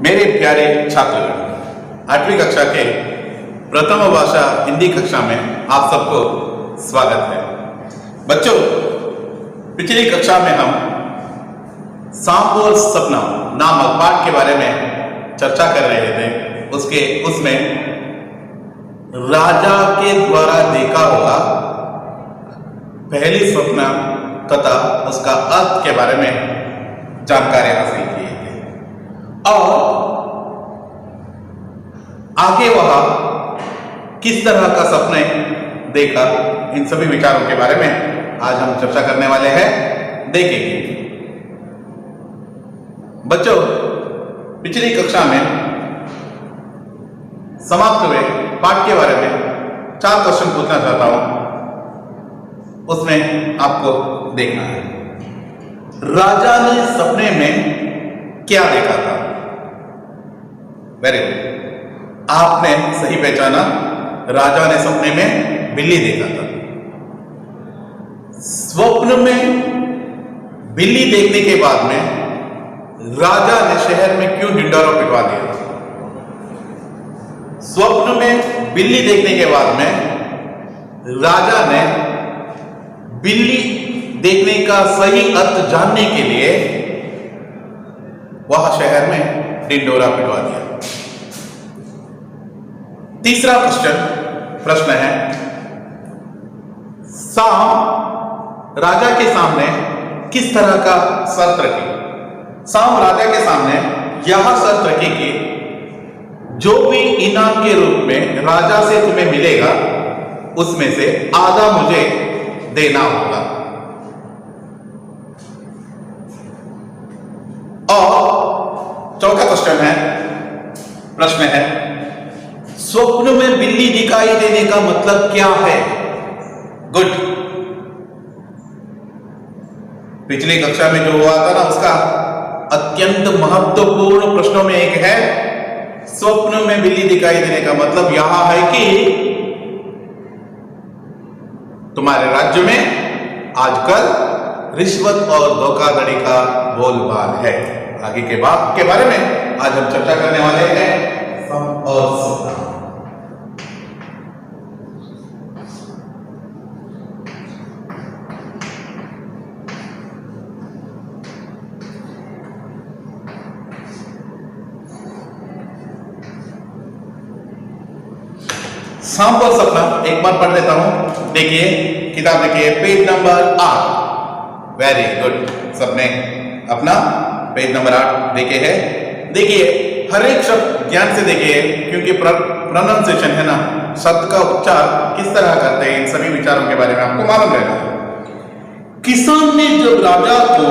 मेरे प्यारे छात्रगण, 8वीं कक्षा के प्रथम भाषा हिंदी कक्षा में आप सबको स्वागत है। बच्चों, पिछली कक्षा में हम सांप और सपना नामक पाठ के बारे में चर्चा कर रहे थे। उसमें राजा के द्वारा देखा हुआ पहली सपना तथा उसका अर्थ के बारे में जानकारी हासिल की थी और आगे वह किस तरह का सपने देखा, इन सभी विचारों के बारे में आज हम चर्चा करने वाले हैं, देखेंगे। बच्चों, पिछली कक्षा में समाप्त हुए पाठ के बारे में 4 क्वेश्चन पूछना चाहता हूं, उसमें आपको देखना है। राजा ने सपने में क्या देखा था? वेरी गुड, आपने सही पहचाना। राजा ने सपने में बिल्ली देखा था। स्वप्न में बिल्ली देखने के बाद में राजा ने शहर में क्यों ढिंढोरा पिटवा दिया? स्वप्न में बिल्ली देखने के बाद में राजा ने बिल्ली देखने का सही अर्थ जानने के लिए वह शहर में ढिंढोरा पिटवा दिया। तीसरा प्रश्न है, सांप राजा के सामने किस तरह का शर्त रखी? सांप राजा के सामने यह शर्त रखी कि जो भी इनाम के रूप में राजा से तुम्हें मिलेगा उसमें से आधा मुझे देना होगा। और चौथा प्रश्न है, स्वप्न में बिल्ली दिखाई देने का मतलब क्या है? गुड। पिछली कक्षा में जो हुआ था ना, उसका अत्यंत महत्वपूर्ण प्रश्नों में एक है, स्वप्न में बिल्ली दिखाई देने का मतलब यह है कि तुम्हारे राज्य में आजकल रिश्वत और धोखाधड़ी का बोलबाल है। आगे के बात के बारे में आज हम चर्चा करने वाले हैं, सांप और सपना। सांप और सपना एक बार पढ़ लेता हूं। देखिए, किताब देखिए, पेज नंबर 8। वेरी गुड, सबने अपना पेज नंबर 8 देखे है। देखिए, हर एक शब्द ध्यान से देखिए, क्योंकि प्रोनाउंसिएशन है ना, शब्द का उच्चार किस तरह करते हैं, इन सभी विचारों के बारे में आपको मालूम रहना। किसान ने जब राजा को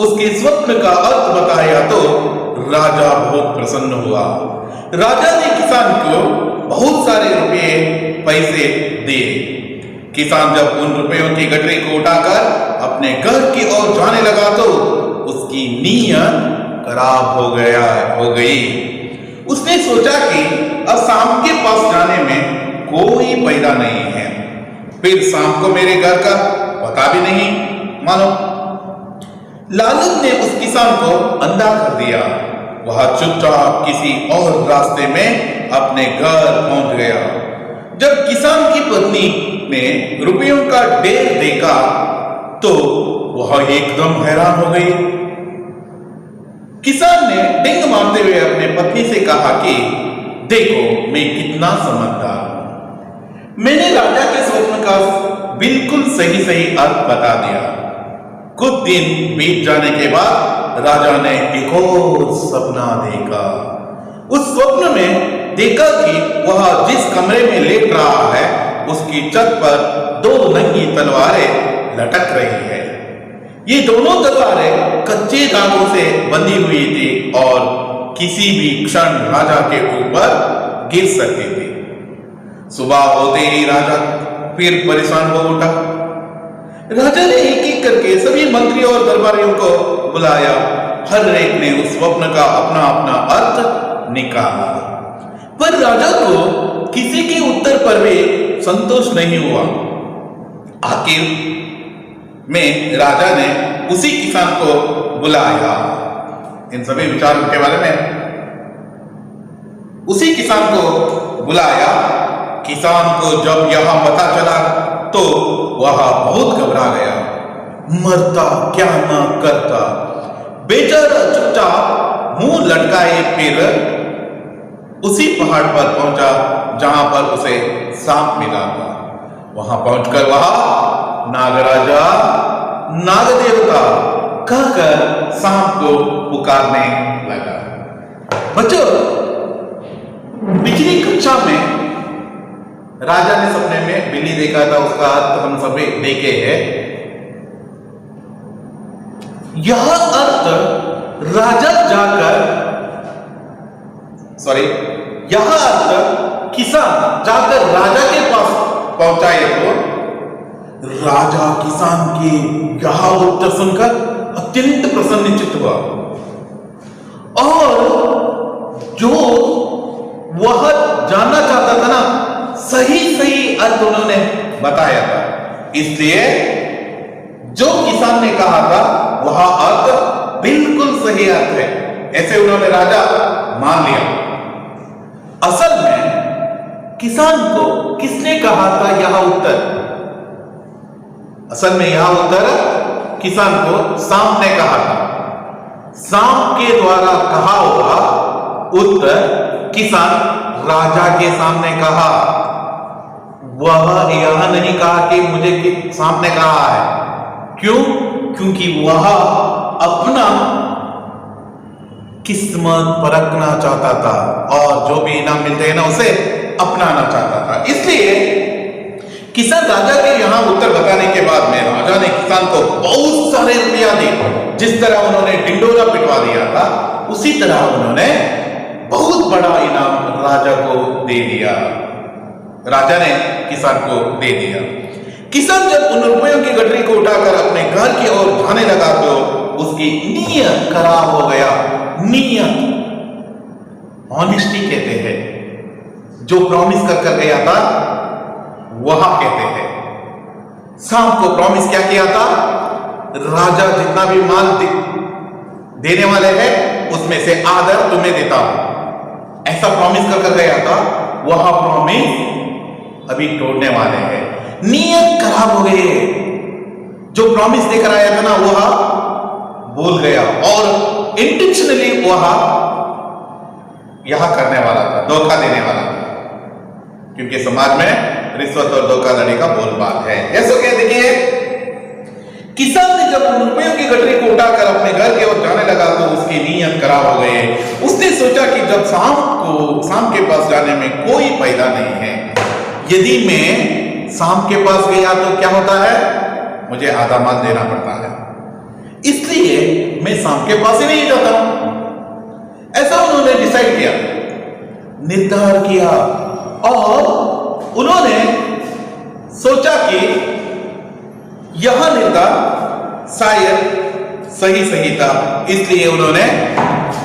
उसके स्वप्न का अर्थ बताया तो राजा बहुत प्रसन्न हुआ। राजा ने किसान को बहुत सारे रुपए पैसे दिए। किसान जब उन रुपयों की गठरी को उठाकर अपने घर की ओर जाने लगा तो उसकी नीयत खराब हो गई। उसने सोचा कि अब सांप के पास जाने में कोई फायदा नहीं है, फिर सांप को मेरे घर का पता भी नहीं मानो। लालच ने उस किसान को अंधा कर दिया। वह चुपचाप किसी और रास्ते में अपने घर पहुंच गया। जब किसान की पत्नी ने रुपयों का ढेर देखा तो वह एकदम हैरान हो गई। किसान ने डिंग मारते हुए अपने पत्नी से कहा कि देखो, मैं कितना समझदार हूं। मैंने राजा के स्वप्न का बिल्कुल सही अर्थ बता दिया। कुछ दिन बीत जाने के बाद राजा ने एक और सपना देखा। उस स्वप्न में देखा कि वह जिस कमरे में लेट रहा है उसकी छत पर 2 नंगी तलवारें लटक रही है। ये दोनों तलवारें कच्चे धागों से बंधी हुई थी और किसी भी क्षण राजा के ऊपर गिर सकती थी। सुबह होते ही राजा फिर परेशान हो उठा। राजा ने एक करके सभी मंत्री और दरबारियों को बुलाया। हर एक ने उस स्वप्न का अपना अपना अर्थ निकाला, पर राजा को किसी के उत्तर पर भी संतोष नहीं हुआ। आखिर में राजा ने उसी किसान को बुलाया। इन सभी विचारों के बारे में उसी किसान को बुलाया। किसान को जब यहां पता चला तो वह बहुत घबरा गया। मरता क्या ना करता, बेचारा चुपचाप मुंह लटकाए फिर उसी पहाड़ पर पहुंचा जहां पर उसे सांप मिला था। वहां पहुंचकर वह नागराजा, नागदेवता कहकर सांप को पुकारने लगा। बच्चों, पिछली कक्षा में राजा ने सपने में बिल्ली देखा था, उसका अर्थ हम सभी देखे हैं। यह अर्थ राजा जाकर यह अर्थ किसान जाकर राजा के पास पहुंचाए तो राजा किसान की यह उत्तर सुनकर अत्यंत प्रसन्नचित्त हुआ और जो वह जानना चाहता था ना, सही अर्थ उन्होंने बताया था। इसलिए जो किसान ने कहा था वह अर्थ बिल्कुल सही अर्थ है, ऐसे उन्होंने राजा मान लिया। असल में किसान को किसने कहा था यह उत्तर? असल में यह उत्तर किसान को सांप ने कहा था। सांप के द्वारा कहा हुआ उत्तर किसान राजा के सामने कहा। वह यह नहीं कहा कि मुझे सांप ने कहा है। क्यों? क्योंकि वह अपना किस्मत परखना चाहता था और जो भी इनाम मिलते हैं ना उसे अपनाना चाहता था। इसलिए किसान राजा के यहां उत्तर बताने के बाद में राजा ने किसान को बहुत सारे रुपया दिए। जिस तरह उन्होंने ढिंडोरा पिटवा दिया था उसी तरह उन्होंने बहुत बड़ा इनाम राजा को दे दिया। राजा ने किसान को दे दिया। किसान जब उन रुपयों की गठरी को उठाकर अपने घर की ओर जाने लगा तो उसकी नीयत खराब हो गया। नीयत ऑनेस्टी कहते हैं, जो प्रॉमिस कर गया था वह कहते हैं। सांप को प्रॉमिस क्या किया था? राजा जितना भी माल देने वाले हैं उसमें से आधा तुम्हें देता हूं, ऐसा प्रॉमिस कर गया था। वह प्रॉमिस अभी तोड़ने वाले हैं। नीयत खराब हो गई। जो प्रॉमिस देकर आया था ना वह भूल गया और इंटेंशनली वह यह करने वाला था, धोखा देने वाला था। क्योंकि समाज में रिश्वत और धोखाधड़ी का बोलबाल है। ऐसा क्या देखिए, किसान ने जब रुपयों की गठरी को उठाकर अपने घर की ओर जाने लगा तो उसकी नीयत खराब हो गई। उसने सोचा कि जब सांप के पास जाने में कोई फायदा नहीं है, यदि मैं सांप के पास गया तो क्या होता है, मुझे आधा माल देना पड़ता है। इसलिए मैं सांप के पास ही नहीं जाता हूं। ऐसा उन्होंने डिसाइड किया, निर्धार किया और उन्होंने सोचा कि यह निर्धार शायद सही था। इसलिए उन्होंने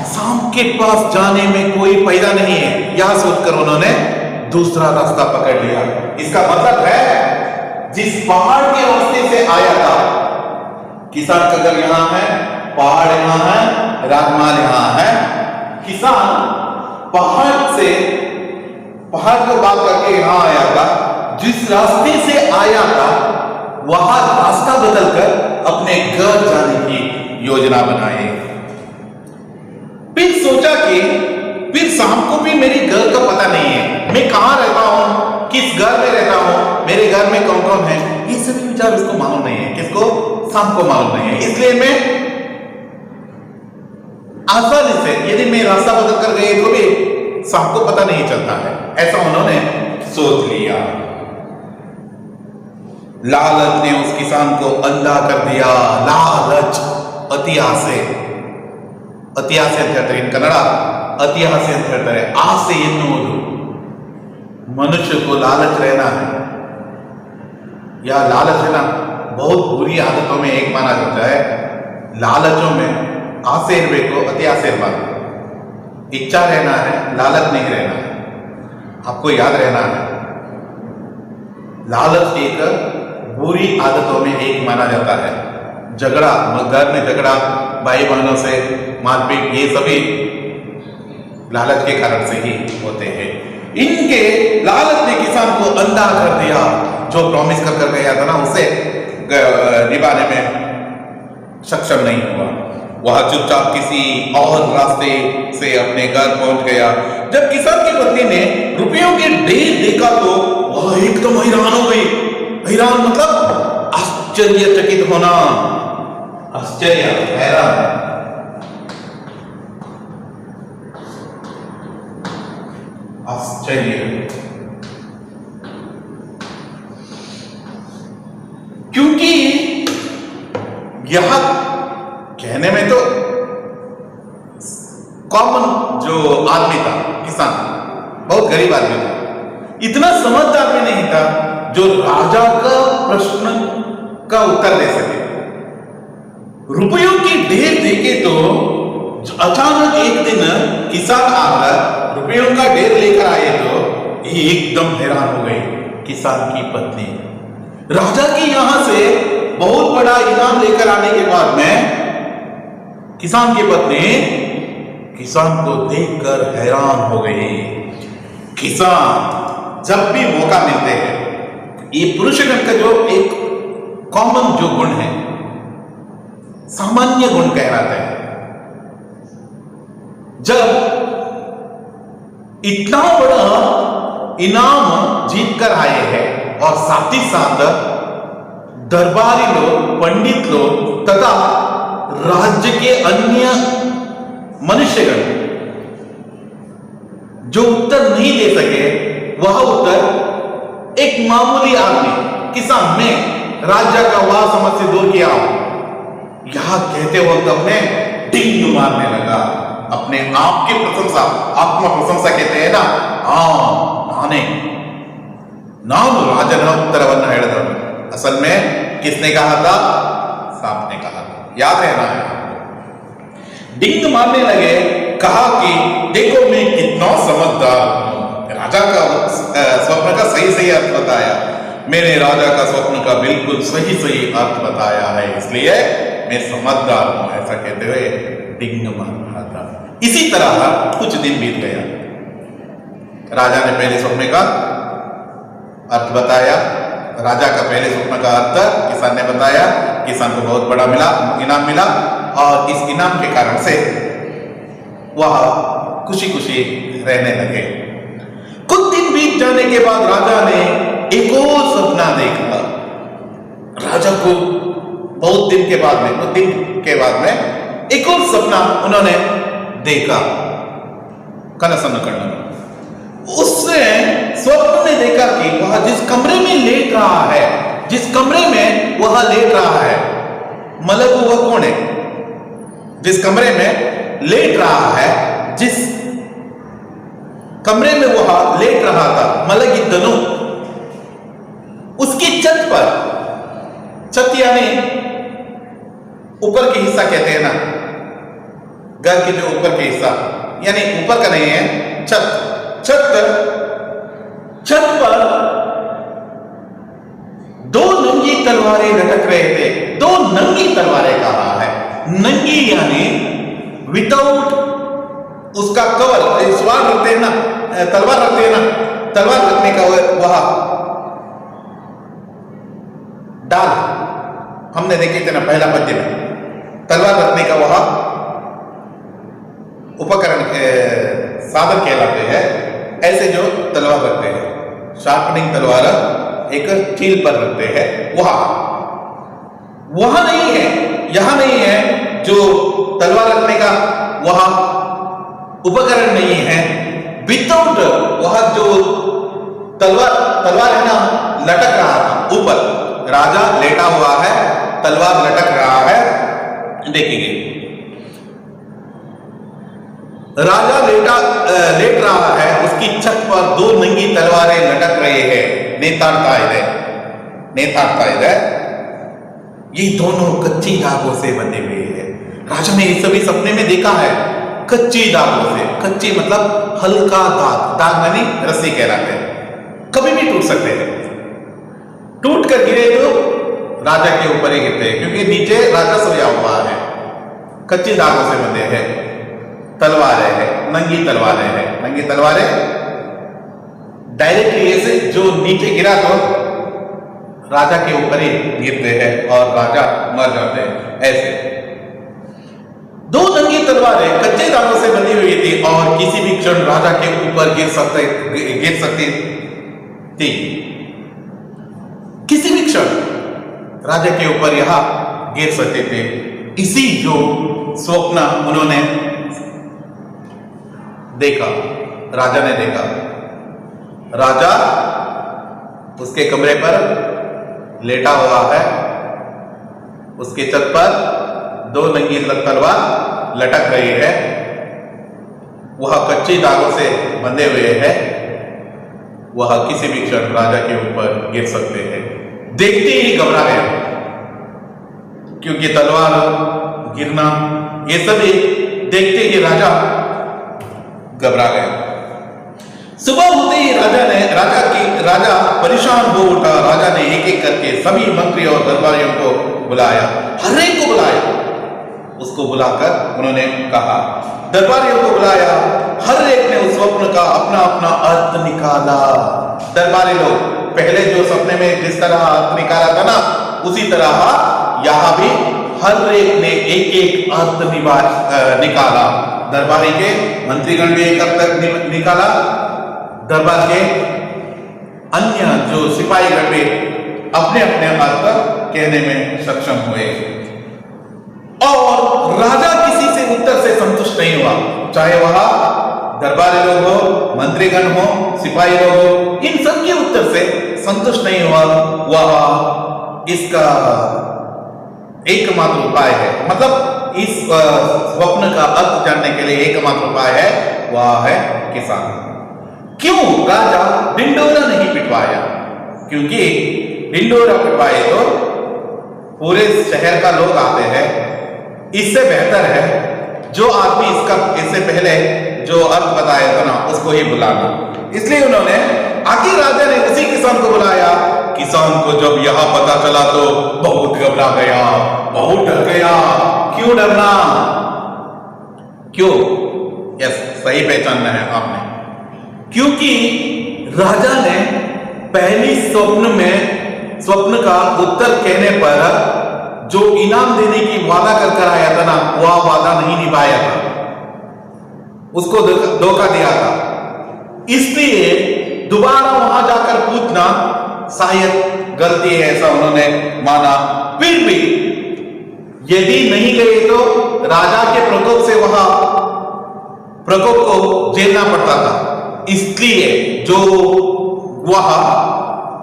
सांप के पास जाने में कोई फायदा नहीं है यह सोचकर उन्होंने दूसरा रास्ता पकड़ लिया। इसका मतलब है जिस पहाड़ के रास्ते से आया था, किसान का घर यहां है, पहाड़ यहां है, राजमाल यहां है। किसान पहाड़ को बात करके यहां आया था। जिस रास्ते से आया था वह रास्ता बदलकर अपने घर जाने की योजना बनाई। फिर सोचा कि फिर शाम को भी मेरे घर का पता नहीं है, मैं कहां रहता हूं, किस घर में रहता हूं, मेरे घर में कौन कौन है, ये सभी विचार उसको मालूम नहीं है। किसको? शाम को मालूम नहीं है। इसलिए मैं आसानी से यदि मैं रास्ता बदल कर गए तो भी शाम को पता नहीं चलता है, ऐसा उन्होंने सोच लिया। लालच ने उस किसान को अंधा कर दिया। लालच, अति आसे ಅಂತ ಹೇಳ್ತಾರೆ इन कन्नड़, अति आसे ಅಂತ ಹೇಳ್ತಾರೆ। आसे ಎನ್ನುವುದು मनुष्य को लालच रहना है। यह लालच है ना, बहुत बुरी आदतों में एक माना जाता है। लालचों में आसे इरಬೇಕು, अति आसे इरಬಾರದು। इच्छा रहना है, लालच नहीं रहना है। आपको याद रहना है, लालच एक बुरी आदतों में एक माना जाता है। झगड़ा, घर में झगड़ा, भाई बहनों से मारपीट, ये सभी लालच के कारण से ही होते हैं। इनके लालच ने किसान को अंधा कर दिया, जो प्रॉमिस कर गया था ना उसे निभाने में सक्षम नहीं हुआ। वह चुपचाप किसी और रास्ते से अपने घर पहुंच गया। जब किसान की पत्नी ने रुपयों के ढेर देखा तो वह एकदम हैरान हो गई। हैरान मतलब आश्चर्यचकित होना, आश्चर्य, हैरान। आश्चर्य, क्योंकि यह कहने में तो कॉमन जो आदमी था, किसान, बहुत गरीब आदमी था, इतना समझदार भी नहीं था जो राजा का प्रश्न का उत्तर दे सके। रुपयों की ढेर देखे तो अचानक एक दिन किसान आकर रुपयों का ढेर लेकर आए तो एकदम हैरान हो गई किसान की पत्नी। राजा की यहां से बहुत बड़ा इनाम लेकर आने के बाद में किसान की पत्नी किसान को देखकर हैरान हो गई। किसान जब भी मौका मिलते हैं, ये पुरुषगण का जो एक कॉमन जो गुण है, सामान्य गुण कहलाता है। जब इतना बड़ा इनाम जीत कर आए हैं और साथ ही साथ दरबारी लोग, पंडित लोग तथा राज्य के अन्य मनुष्यगण जो उत्तर नहीं दे सके, वह उत्तर एक मामूली आदमी किसान में राज्य का वह समस्या दूर किया, यह कहते वक्त अपने डिंग मारने लगा। अपने आप की प्रशंसा, आत्म प्रशंसा कहते हैं ना, नाने नाम राजन उत्तरवन्न हेळद। असल में किसने कहा था? सांप ने कहा था, याद रहना है। डिंग मारने लगे, कहा कि देखो मैं कितना समझदार हूं, राजा का स्वप्न का सही सही अर्थ बताया, मैंने राजा का स्वप्न का बिल्कुल सही सही अर्थ बताया है, इसलिए मैं समझदार हूं, ऐसा कहते हुए डिंग मार रहा था। इसी तरह कुछ दिन बीत गया। राजा ने पहले स्वप्न का अर्थ बताया, राजा का पहले स्वप्न का अर्थ किसान ने बताया, किसान को बहुत बड़ा इनाम मिला और इस इनाम के कारण से वह खुशी खुशी रहने लगे। कुछ दिन बीत जाने के बाद राजा ने एक और सपना देखा। राजा को बहुत दिन के बाद में, कुछ दिन के बाद में एक और सपना उन्होंने देखा। कनसन करना, उसने स्वप्न में देखा कि वह जिस कमरे में लेट रहा है, जिस कमरे में वह लेट रहा है, मतलब वह कौन है? जिस कमरे में लेट रहा है, जिस कमरे में वह लेट रहा था, मलग इद्दनु, उसकी छत पर, छत यानी ऊपर के हिस्सा कहते हैं ना, घर के जो ऊपर के हिस्सा, यानी ऊपर का नहीं है, छत, छत पर दो नंगी तलवारें लटक रहे थे। दो नंगी तलवारें कहा है, नंगी यानी विदाउट उसका कवर, सवार रखते हैं ना, तलवार रखते हैं ना, तलवार रखने का वह डाल हमने देखे थे ना पहला पद्य में, तलवार रखने का वह उपकरण साधन कहलाते हैं। ऐसे जो तलवार रखते हैं, शार्पनिंग तलवार एक कील पर रखते हैं, वह नहीं है, यहां नहीं है, जो तलवार रखने का वह उपकरण नहीं है। विदाउट वह जो तलवार है ना, लटक रहा था ऊपर, राजा लेटा हुआ है, तलवार लटक रहा है। देखेंगे राजा लेट रहा है, उसकी छत पर दो नंगी तलवारें लटक रहे हैं। नेताड़ता है, ये दोनों कच्ची धागों से बने हुए हैं। राजा ने ये सभी सपने में देखा है, कच्ची धागों से। कच्ची मतलब हल्का दाग, दाग यानी रस्सी कहलाते हैं, कभी भी टूट सकते हैं। टूट कर गिरे तो राजा के ऊपर ही गिरते हैं, क्योंकि नीचे राजा सोया हुआ है। कच्ची धागों से बंधे हैं, तलवारें हैं, नंगी तलवारें हैं। नंगी तलवारें डायरेक्टली ऐसे जो नीचे गिरा तो राजा के ऊपर ही गिरते हैं और राजा मर जाते हैं। ऐसे दो नंगी तलवारें कच्चे धागों से बंधी हुई थी और किसी भी क्षण राजा के ऊपर गिर सकती थी। किसी भी क्षण राजा के ऊपर यह गिर सकते थे। इसी जो स्वप्न उन्होंने देखा, राजा ने देखा। राजा उसके कमरे पर लेटा हुआ है, उसके छत पर दो नंगी तलवार लटक रही है, वह कच्चे धागों से बंधे हुए है, वह किसी भी क्षण राजा के ऊपर गिर सकते हैं। देखते ही घबरा गया, क्योंकि तलवार गिरना ये सभी देखते ही राजा घबरा गया। सुबह होते ही राजा परेशान हो उठा। राजा ने एक एक करके सभी मंत्री और दरबारियों को बुलाया, हर एक को बुलाया। उसको बुलाकर उन्होंने कहा, दरबारियों को बुलाया, हर एक ने उस स्वप्न का अपना अपना अर्थ निकाला। दरबारी लोग पहले जो सपने में जिस तरह अर्थ निकाला था ना, उसी तरह यहां भी हर एक ने एक एक अर्थ निकाला। दरबारी के मंत्रीगण भी एक अर्थ निकाला, दरबार के अन्य जो सिपाहीगण भी अपने अपने अर्थ कहने में सक्षम हुए। और राजा किसी से उत्तर से संतुष्ट नहीं हुआ, चाहे वह दरबारी लोग हो, मंत्रीगण हो, सिपाही लोग हो, इन सब के उत्तर से संतुष्ट नहीं हुआ। वह इसका एकमात्र उपाय है, मतलब इस स्वप्न का अर्थ जानने के लिए एकमात्र उपाय है, वह है किसान। क्यों राजा ढिंढोरा नहीं पिटवाया? क्योंकि ढिंढोरा पिटवाए तो पूरे शहर का लोग आते हैं। इससे बेहतर है जो आदमी इससे पहले जो अर्थ बताया था ना, उसको ही बुलाना। इसलिए उन्होंने आखिर राजा ने उसी किसान को बुलाया। किसान को जब यह पता चला तो बहुत घबरा गया, बहुत डर गया। क्यों डरना? क्यों? यस, सही पहचानना है आपने। क्योंकि राजा ने पहली स्वप्न का उत्तर कहने पर जो इनाम देने की वादा कर आया था ना, वह वादा नहीं निभाया था, उसको धोखा दिया था। इसलिए दोबारा वहां जाकर पूछना शायद गलती है, ऐसा उन्होंने माना। फिर भी यदि नहीं गए तो राजा के प्रकोप से वह प्रकोप को झेलना पड़ता था। इसलिए जो वह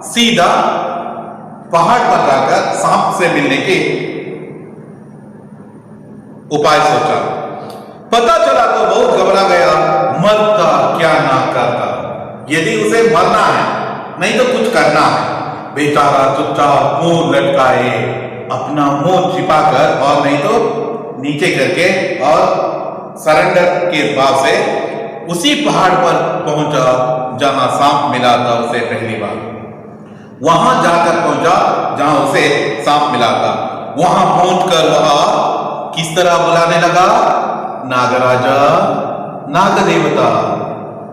सीधा पहाड़ पर जाकर सांप से मिलने के उपाय सोचा। पता चला तो बहुत घबरा गया, मरता क्या ना करता। यदि उसे मरना है, नहीं तो कुछ करना है। बेचारा चुपचाप मुंह लटकाए, अपना मुंह छिपाकर और नहीं तो नीचे करके और सरेंडर के भाव से उसी पहाड़ पर पहुंचा जहां सांप मिला था उसे पहली बार। वहां जाकर पहुंचा जहां उसे सांप मिला था। वहां पहुंचकर वह किस तरह बुलाने लगा? नागराजा, नागदेवता,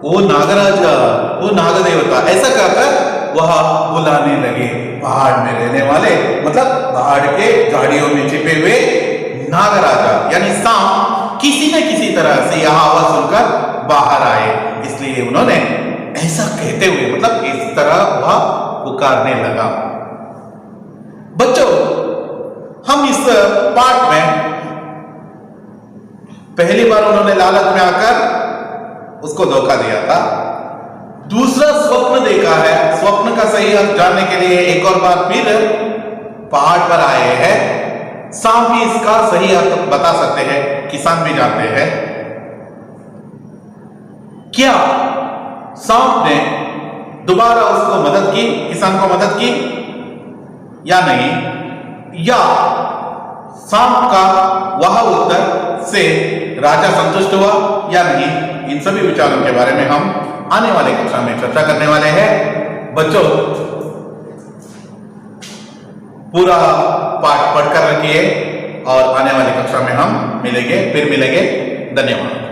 ओ नागराजा, ओ नागदेवता, ऐसा कहकर वह बुलाने लगे। पहाड़ में रहने वाले, मतलब पहाड़ के झाड़ियों में छिपे हुए नागराजा यानी सांप किसी न किसी तरह से यह आवाज सुनकर बाहर आए। इसलिए उन्होंने ऐसा कहते हुए, मतलब इस तरह वह पुकारने लगा। बच्चों, हम इस पाठ में पहली बार उन्होंने लालच में आकर उसको धोखा दिया था। दूसरा स्वप्न देखा है। स्वप्न का सही अर्थ जानने के लिए एक और बार फिर पहाड़ पर आए हैं। सांप भी इसका सही अर्थ बता सकते हैं, किसान भी जानते हैं। क्या सांप ने दोबारा उसको मदद की, किसान को मदद की या नहीं? या सांप का वह उत्तर से राजा संतुष्ट हुआ या नहीं? इन सभी विचारों के बारे में हम आने वाले कक्षा में चर्चा करने वाले हैं। बच्चों, पूरा पाठ पढ़कर रखिए और आने वाली कक्षा में हम फिर मिलेंगे। धन्यवाद।